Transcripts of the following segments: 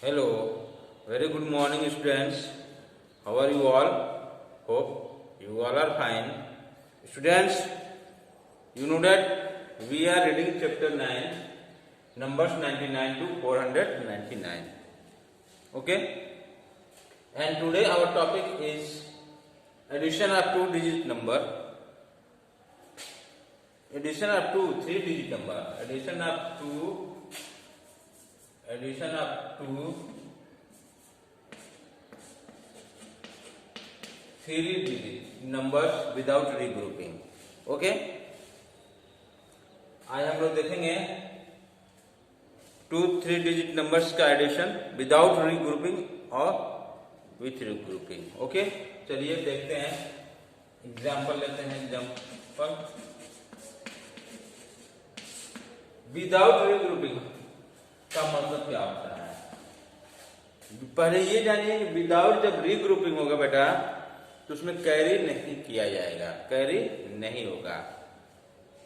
Hello, very good morning students. How are you all? Hope you all are fine. Students, you know that we are reading chapter 9, numbers 99 to 499. Okay? And today our topic is addition of two-digit number, addition of two three-digit number, addition of two three-digit numbers without regrouping. Okay, आज हम लोग देखेंगे to three digit numbers का addition without regrouping और with regrouping. Okay, चलिए देखते हैं, example लेते हैं. एग्जाम्पल विदाउट रीग्रुपिंग का मतलब क्या होता है. पहले ये जानिए कि विदाउट जब रीग्रुपिंग होगा बेटा तो उसमें कैरी नहीं किया जाएगा, कैरी नहीं होगा.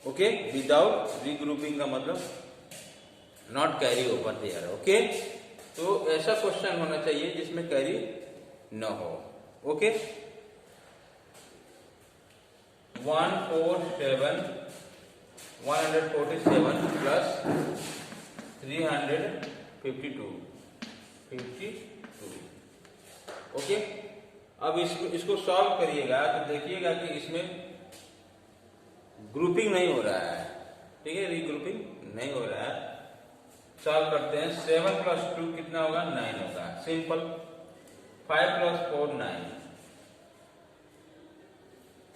ओके, विदाउट रीग्रुपिंग का मतलब not carry over there. Okay, तो ऐसा क्वेश्चन होना चाहिए जिसमें कैरी न हो. Okay, 147 plus 352. ओके, अब इसको सॉल्व करिएगा तो देखिएगा कि इसमें ग्रुपिंग नहीं हो रहा है. ठीक है, रीग्रुपिंग नहीं हो रहा है. सॉल्व करते हैं. 7 प्लस 2 कितना होगा? 9 होगा. सिंपल. 5 प्लस 4 9.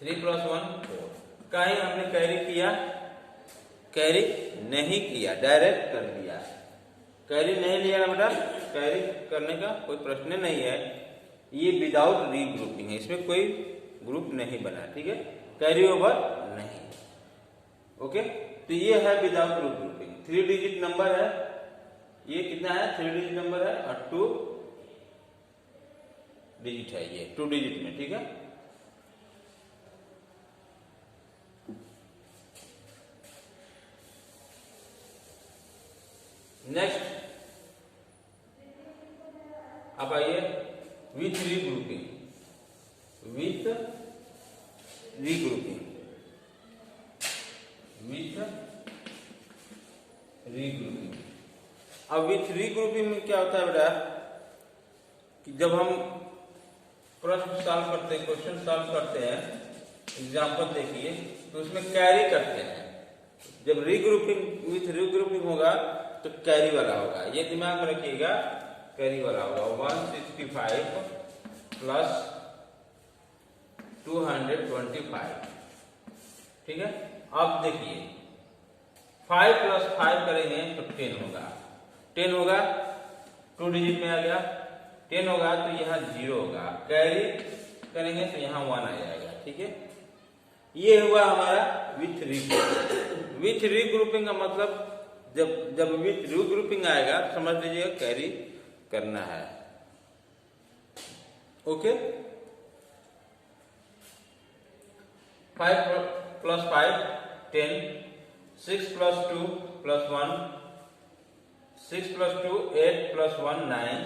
3 प्लस 1 4. कहीं हमने कैरी किया? कैरी नहीं किया, डायरेक्ट कर दिया. कैरी नहीं लिया बेटा, कैरी करने का कोई प्रश्न नहीं है. ये विदाउट रीग्रुपिंग है, इसमें कोई ग्रुप नहीं बना. ठीक है, कैरी ओवर नहीं. ओके, तो ये है without regrouping. Three digit number है, ये कितना है? थ्री डिजिट नंबर है और टू डिजिट है, ये टू डिजिट में. ठीक है, नेक्स्ट अब आइए with regrouping. With regrouping, with regrouping. अब विथ रीग्रुपिंग में क्या होता है बेटा कि जब हम प्रश्न सॉल्व करते हैं, क्वेश्चन सॉल्व करते हैं, एग्जाम्पल देखिए, तो उसमें कैरी करते हैं. जब रीग्रुपिंग विथ रीग्रुपिंग होगा तो कैरी वाला होगा. ये दिमाग में रखिएगा, कैरी वाला होगा. 165 प्लस 225. ठीक है, अब देखिए 5 प्लस 5 करेंगे तो 10 होगा. 10 होगा, टू डिजिट में आ गया. 10 होगा तो यहाँ 0 होगा. कैरी करेंगे तो यहाँ 1 आ जाएगा. ठीक है, ये हुआ हमारा विथ रीग्रुपिंग. विथ रीग्रुपिंग का मतलब जब विथ रीग्रुपिंग आएगा तो समझ लीजिएगा कैरी करना है. Okay, 5 plus 5 10. 6 plus 2 plus 1. 6 plus 2 8 plus 1 9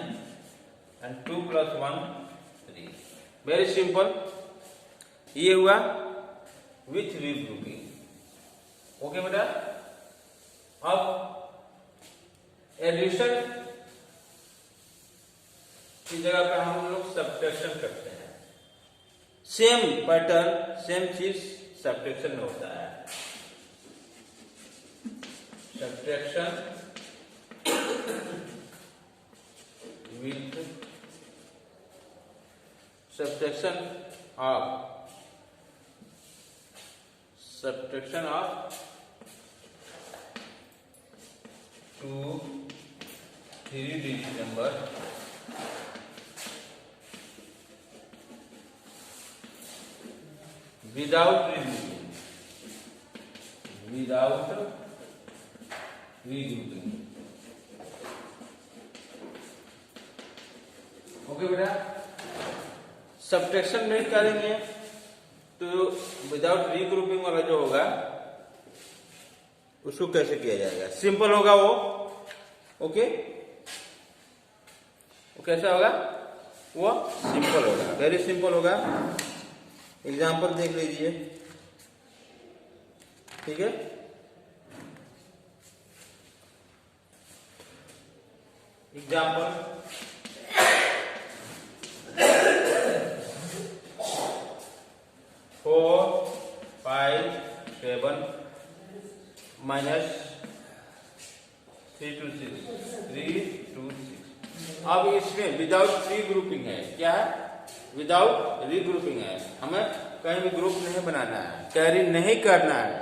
and 2 plus 1 3. Very simple. ये हुआ विथ रीग्रुपिंग. ओके बेटा, अब एडिशन की जगह पे हम लोग सब्ट्रैक्शन करते हैं. सेम पैटर्न, सेम चीज सब्ट्रैक्शन में होता है. Subtraction with subtraction of two three digit number without regrouping. Without regrouping. Okay बेटा, सब्ट्रैक्शन नहीं करेंगे तो विदाउट रीग्रुपिंग वाला जो होगा उसको कैसे किया जाएगा? सिंपल होगा वो. ओके, कैसा होगा, वो सिंपल होगा, वेरी सिंपल होगा। एग्जाम्पल देख लीजिए, ठीक है। Example 4, 5, 7 minus 3 to 6। अब इसमें विदाउट रीग्रुपिंग है, क्या है, विदाउट रीग्रुपिंग है, हमें कहीं भी ग्रुप नहीं बनाना है, कैरी नहीं करना है,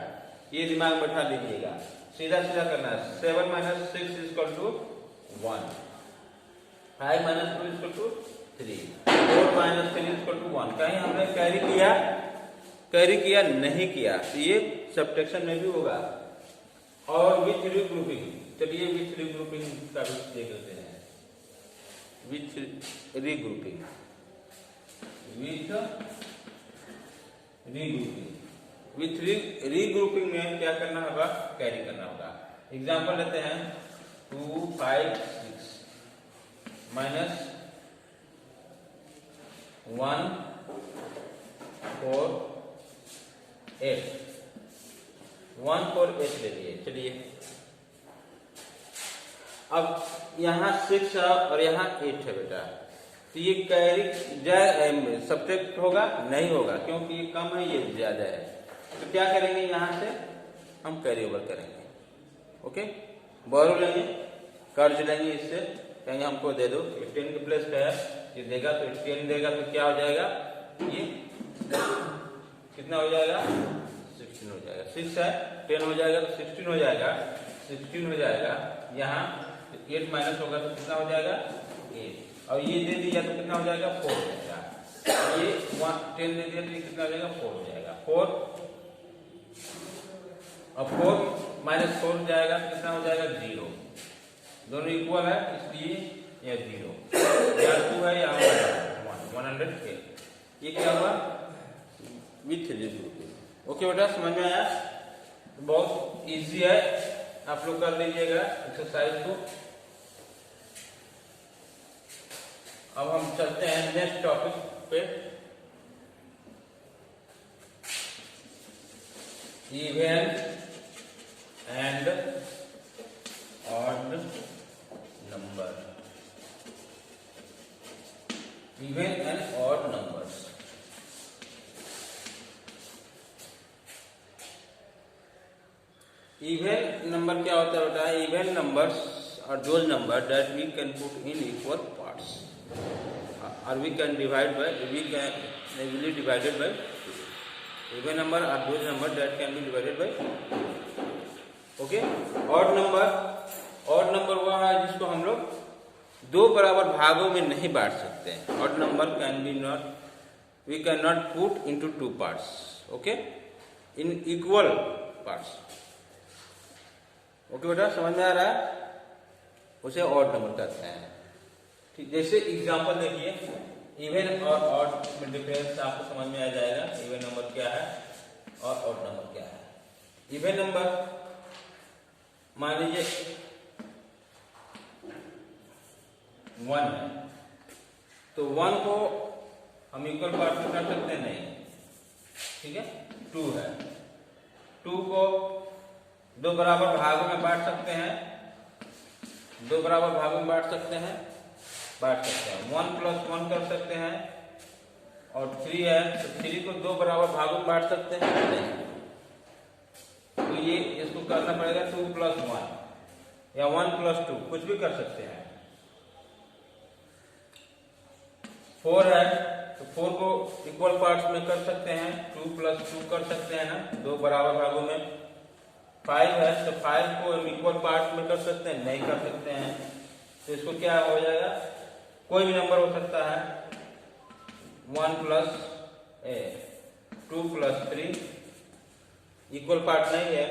ये दिमाग में बैठा लीजिएगा, सीधा सीधा करना है। 7 minus 6 equal to 1, 5 minus 2 equal to 3, 4 minus 3 equal to 1। कहीं हमने कैरी किया नहीं किया, तो ये सब्ट्रैक्शन में भी होगा। और विथ रीग्रुपिंग, चलिए विथ रीग्रुपिंग का भी देख लेते हैं। विथ रीग्रुपिंग में क्या करना होगा, कैरी करना होगा। एग्जाम्पल लेते हैं 2, 5, 6 माइनस 1, 4, 8, 1, 4, 8 ले लिए। चलिए अब यहाँ 6 है और यहाँ 8 है बेटा, तो ये कैरी सब्ट्रैक्ट होगा नहीं होगा, क्योंकि ये कम है ये ज्यादा है। तो क्या करेंगे, यहाँ से हम कैरी ओवर करेंगे। ओके, बोरो लेंगे, कर्ज लेंगे, इससे कहेंगे हमको दे दो, 10 के प्लस का है, ये देगा तो 10 देगा, तो क्या हो जाएगा, ये कितना हो जाएगा, 16 हो जाएगा। 6 है, 10 हो जाएगा तो 16 हो जाएगा, 16 हो जाएगा। यहाँ 8 माइनस होगा तो कितना हो जाएगा, 8, और ये दे दिया तो कितना हो जाएगा, 4 हो जाएगा। ये 10 दे दिया तो ये कितना हो जाएगा, 4 हो जाएगा। 4 और 4 माइनस 4 हो जाएगा तो कितना हो जाएगा, 0। दोनों इक्वल है, इसलिए यह 0, या 2 है या 108। ये क्या हुआ, विथ रीग्रुपिंग। ओके बेटा, समझ में आया, बहुत इजी है, आप लोग कर लीजिएगा एक्सरसाइज को। अब हम चलते हैं नेक्स्ट टॉपिक पे, even and odd number. Even and odd numbers. Even number क्या होता है बेटा, even numbers are those number that we can put in equal parts, or we can divide by, we can easily divided by 2. Even number are those number that can be divided by 2. Okay, odd number वह है जिसको हम लोग दो बराबर भागों में नहीं बांट सकते हैं। odd number can be not, we cannot put into 2 parts, okay, in equal parts। Okay बेटा, समझ में आ रहा है, उसे odd number कहते हैं। ठीक, जैसे एग्जांपल देखिए, इवन और ऑड में डिफरेंस आपको समझ में आ जाएगा। इवन नंबर क्या है और ऑड नंबर क्या है। इवन नंबर मान लीजिए 1 है, तो 1 को हम इक्वल पार्ट में कर सकते हैं, नहीं, ठीक है। 2 है, 2 को दो बराबर भागों में बांट सकते हैं, दो बराबर भागों में बांट सकते हैं। 1 + 1 कर सकते हैं, और 3 है तो 3 को दो बराबर भागों में बांट सकते हैं, नहीं। तो ये इसको करना पड़ेगा 2 + 1 या 1 + 2, कुछ भी कर सकते हैं। 4 है तो 4 को इक्वल पार्ट्स में कर सकते हैं, 2 + 2 कर सकते हैं ना, दो बराबर भागों में। 5 है तो 5 को हम इक्वल पार्ट्स में कर सकते हैं, नहीं कर सकते हैं। तो इसको क्या हो जाएगा, कोई भी नंबर हो सकता है, 1 + 2 + 3 इक्वल पार्ट नहीं है।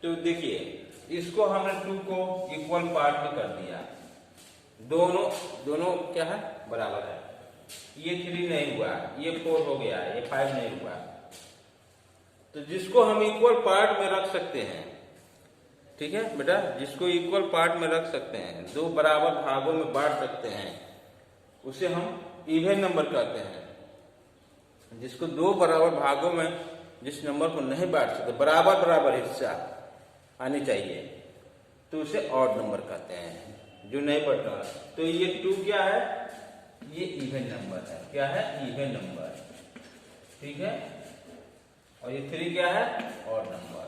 तो देखिए, इसको हमने 2 को इक्वल पार्ट में कर दिया, दोनों क्या है, बराबर है। ये 3 नहीं हुआ, ये 4 हो गया, ये 5 नहीं हुआ। तो जिसको हम इक्वल पार्ट में रख सकते हैं, ठीक है बेटा, जिसको इक्वल पार्ट में रख सकते हैं, दो बराबर भागों में बांट सकते हैं, उसे हम इवन नंबर कहते हैं। जिसको दो बराबर भागों में जिस नंबर को नहीं बांट सकते, बराबर बराबर हिस्सा आनी चाहिए, तो उसे ऑड नंबर कहते हैं, जो नहीं बढ़ रहा। तो ये 2 क्या है, ये इवन नंबर है। क्या है, इवन नंबर, ठीक है। और ये 3 क्या है, odd number,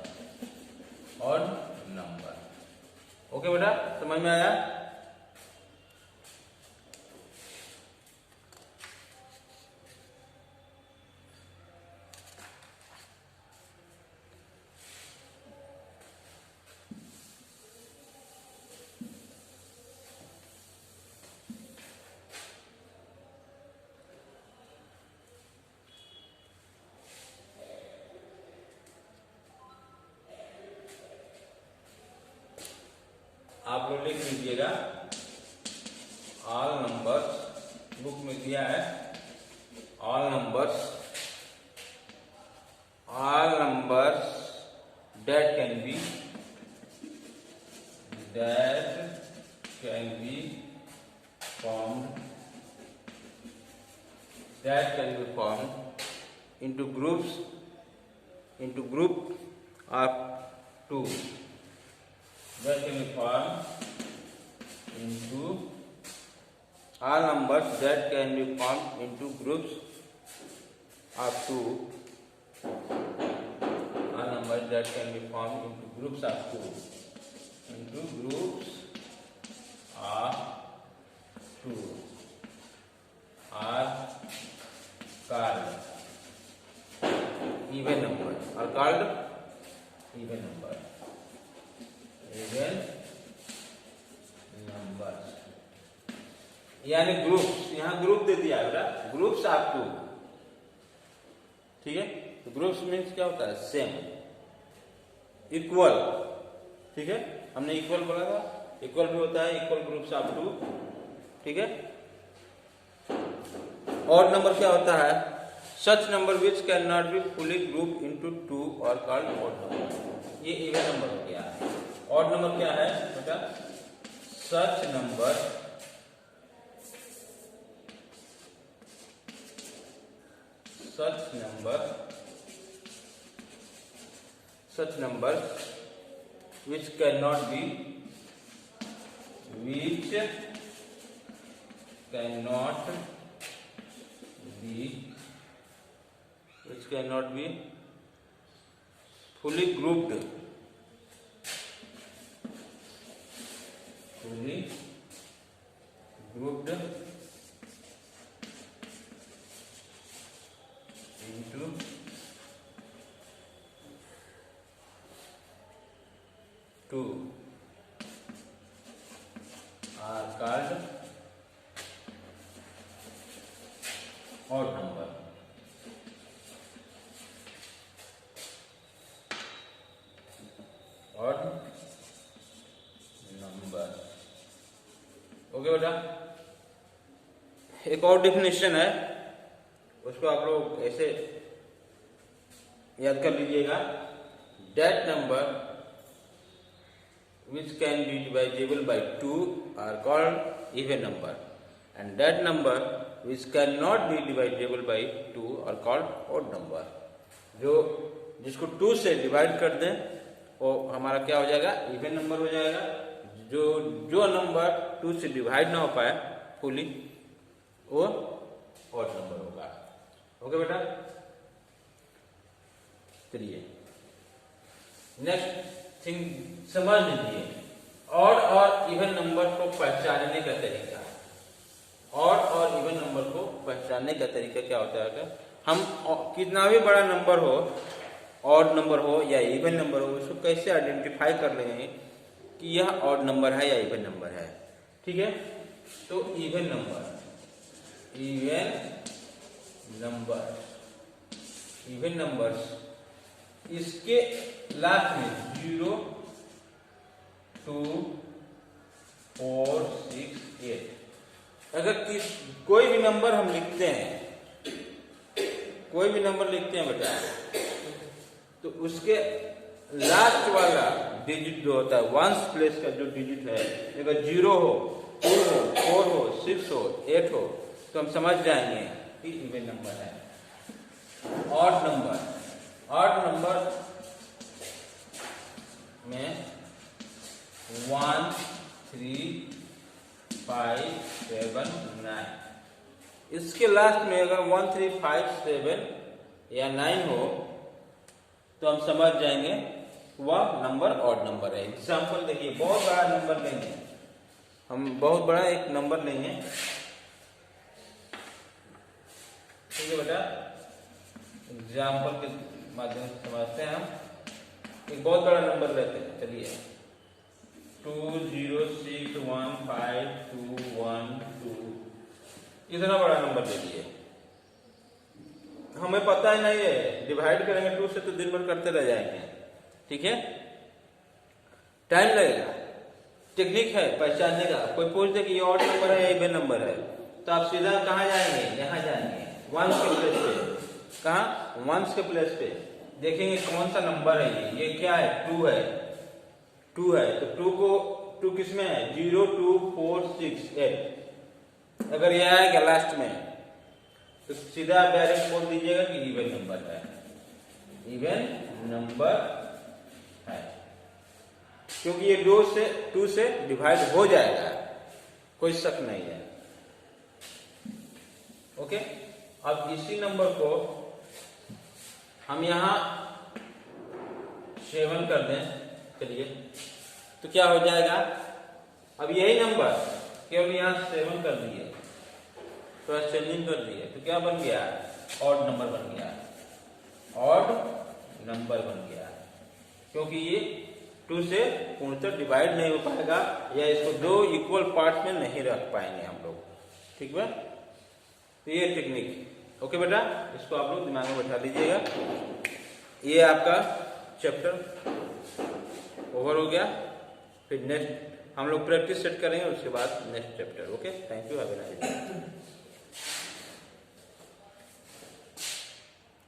odd number. Okay बेटा, समझ में आया? आप लोग लिख लीजिएगा, ऑल नंबर्स, बुक में दिया है, all numbers that can be formed into group of 2. That can be formed into all numbers that can be formed into groups of 2. All numbers that can be formed into groups of 2. Into groups of 2 are called even number. Are called even number. Even numbers. यानी groups, यहाँ group दे दिया है बेटा, groups of 2, ठीक है। तो groups means क्या होता है, सेम, इक्वल, ठीक है। हमने इक्वल बोला था, इक्वल भी होता है, इक्वल ग्रुप्स ऑफ 2, ठीक है। ऑड नंबर क्या होता है, सच number which can not be fully group into 2 और कॉल्ड ऑड नंबर। ये इवन नंबर हो गया। ऑड नंबर क्या है बेटा, सच number which cannot be fully grouped into 2 are called odd number. Odd number. Okay बेटा, एक और डेफिनेशन है, उसको आप लोग ऐसे याद कर लीजिएगा। That number which can be divisible by 2 are called even number, and that number which cannot be divisible by 2 are called odd number. जो जिसको 2 से डिवाइड कर दें वो हमारा क्या हो जाएगा, इवन नंबर हो जाएगा। जो नंबर 2 से डिवाइड ना हो पाए फुली, वो ऑड नंबर होगा। ओके बेटा, चलिए नेक्स्ट थिंग समझ लीजिए, ऑड और इवन नंबर को पहचानने का तरीका। ऑड और इवन नंबर को पहचानने का तरीका क्या होता है, हम कितना भी बड़ा नंबर हो, ऑड नंबर हो या इवन नंबर हो, उसको कैसे आइडेंटिफाई कर रहे हैं कि यह ऑड नंबर है या इवन नंबर है, ठीक है। तो इवन नंबर्स इसके लास्ट में 0, 2, 4, 6, 8, अगर कोई भी नंबर हम लिखते हैं, बेटा, तो उसके लास्ट वाला डिजिट जो होता है, वंस प्लेस का जो डिजिट है, अगर 0 हो, 2 हो, 4 हो, 6 हो, 8 हो, तो हम समझ जाएंगे कि इवन नंबर है। ऑड नंबर में 1 3 5 7 9, इसके लास्ट में अगर 1 3 5 7 या 9 हो तो हम समझ जाएंगे वह नंबर ऑड नंबर है। एग्जाम्पल देखिए, बहुत बड़ा नंबर लेंगे हम, बहुत बड़ा एक नंबर लेंगे, ठीक है बेटा। एग्जाम्पल के माध्यम से समझते हैं हम। एक बहुत बड़ा नंबर लेते हैं, चलिए 20615212, इतना बड़ा नंबर ले लिए। हमें पता ही नहीं है, डिवाइड करेंगे 2 से तो दिन भर करते रह जाएंगे, ठीक है। टाइम लगेगा, टेक्निक है पहचानने का। कोई पूछ दे कि ये ऑड नंबर है या इवन नंबर है, तो आप सीधा कहाँ जाएंगे, यहाँ जाएंगे वंस के प्लेस पे। कहाँ? वंस के प्लेस पे देखेंगे कौन सा नंबर है ये क्या है, 2 है, 2 है तो 2 किस में है, 0 2 4 6 8। अगर ये आएगा लास्ट में तो सीधा डायरेक्ट बोल दीजिएगा कि इवन नंबर है, इवन नंबर है, क्योंकि ये 2 से डिवाइड हो जाएगा, कोई शक नहीं है। ओके, अब इसी नंबर को हम यहां 7 कर दें, चलिए तो क्या हो जाएगा। अब यही नंबर केवल यहां 7 कर दिए, तो चेंजिंग कर दिए, तो क्या बन गया, ऑड नंबर बन गया, ऑड नंबर बन गया, क्योंकि ये 2 से पूर्णतः डिवाइड नहीं हो पाएगा, या इसको 2 इक्वल पार्ट में नहीं रख पाएंगे हम लोग, ठीक है। तो ये टेक्निक, ओके बेटा, इसको आप लोग दिमाग में बैठा लीजिएगा। ये आपका चैप्टर ओवर हो गया। फिर नेक्स्ट हम लोग प्रैक्टिस सेट करेंगे, उसके बाद next chapter. Okay, thank you, have a nice day.